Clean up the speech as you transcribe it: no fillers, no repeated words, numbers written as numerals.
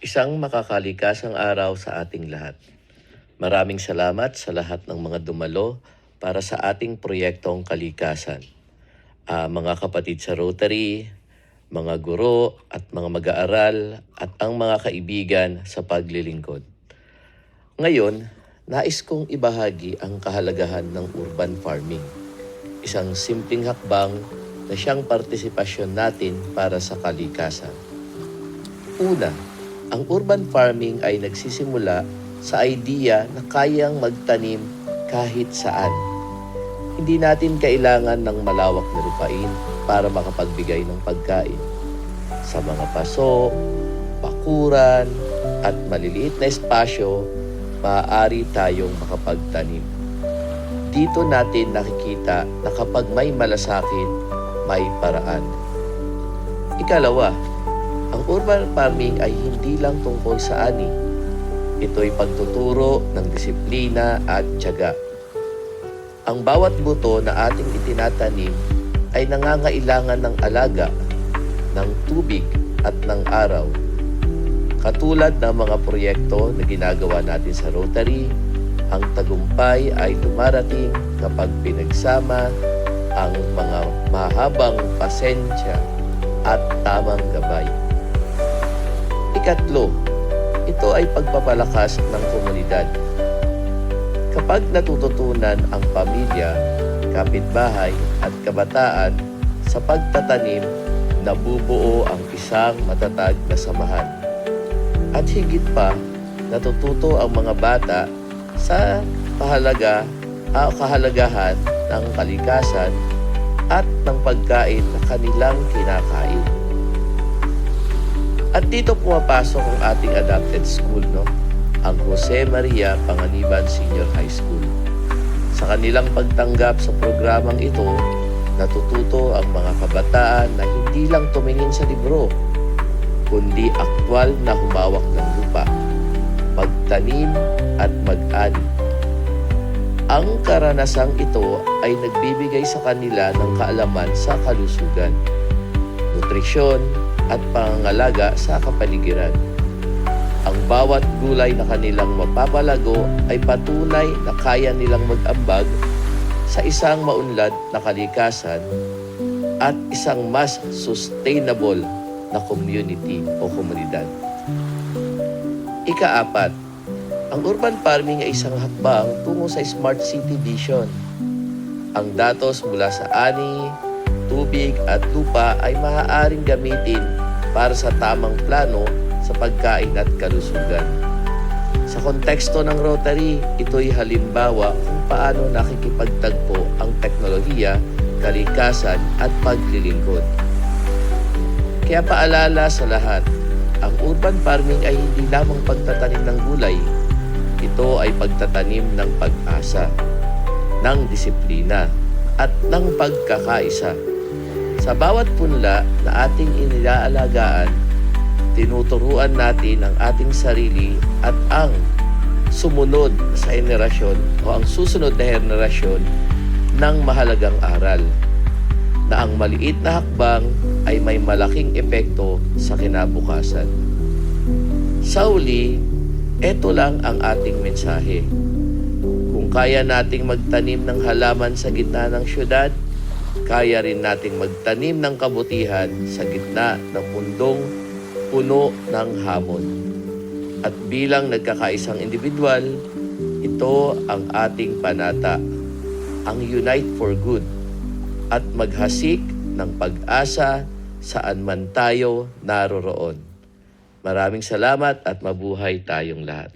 Isang makakalikasang araw sa ating lahat. Maraming salamat sa lahat ng mga dumalo para sa ating proyektong kalikasan. Mga kapatid sa Rotary, mga guro at mga mag-aaral at ang mga kaibigan sa paglilingkod. Ngayon, nais kong ibahagi ang kahalagahan ng urban farming. Isang simpleng hakbang na siyang partisipasyon natin para sa kalikasan. Una, ang urban farming ay nagsisimula sa idea na kayang magtanim kahit saan. Hindi natin kailangan ng malawak na lupain para makapagbigay ng pagkain. Sa mga paso, bakuran, at maliliit na espasyo, maaari tayong makapagtanim. Dito natin nakikita na kapag may malasakit, may paraan. Ikalawa, ang urban farming ay hindi lang tungkol sa ani. Ito'y pagtuturo ng disiplina at tiyaga. Ang bawat buto na ating itinatanim ay nangangailangan ng alaga, ng tubig at ng araw. Katulad ng mga proyekto na ginagawa natin sa Rotary, ang tagumpay ay dumarating kapag pinagsama ang mga mahabang pasensya at tamang gabay. Ikatlo, ito ay pagpapalakas ng komunidad. Kapag natututunan ang pamilya, kapitbahay at kabataan sa pagtatanim, nabubuo ang isang matatag na samahan. At higit pa, natututo ang mga bata sa kahalagahan ng kalikasan at ng pagkain na kanilang kinakain. At dito pumapasok ang ating adapted school, ang Jose Maria Panganiban Senior High School. Sa kanilang pagtanggap sa programang ito, natututo ang mga kabataan na hindi lang tumingin sa libro, kundi aktwal na humawak ng lupa, magtanim at mag-ani. Ang karanasang ito ay nagbibigay sa kanila ng kaalaman sa kalusugan, nutrisyon at pangangalaga sa kapaligiran. Ang bawat gulay na kanilang mapapalago ay patunay na kaya nilang mag-ambag sa isang maunlad na kalikasan at isang mas sustainable na community o komunidad. Ika-apat, ang urban farming ay isang hakbang tungo sa Smart City Vision. Ang datos mula sa ani, tubig at lupa ay maaaring gamitin para sa tamang plano sa pagkain at kalusugan. Sa konteksto ng Rotary, ito'y halimbawa kung paano nakikipagtagpo ang teknolohiya, kalikasan at paglilingkod. Kaya paalala sa lahat, ang urban farming ay hindi lamang pagtatanim ng gulay. Ito ay pagtatanim ng pag-asa, ng disiplina, at ng pagkakaisa. Sa bawat punla na ating inilaalagaan, tinuturuan natin ang ating sarili at ang sumunod sa henerasyon o ang susunod na henerasyon ng mahalagang aral na ang maliit na hakbang ay may malaking epekto sa kinabukasan. Sa uli, ito lang ang ating mensahe. Kung kaya nating magtanim ng halaman sa gitna ng syudad, kaya rin nating magtanim ng kabutihan sa gitna ng mundong puno ng hamon. At bilang nagkakaisang individual, ito ang ating panata, ang Unite for Good, at maghasik ng pag-asa saan man tayo naroroon. Maraming salamat at mabuhay tayong lahat.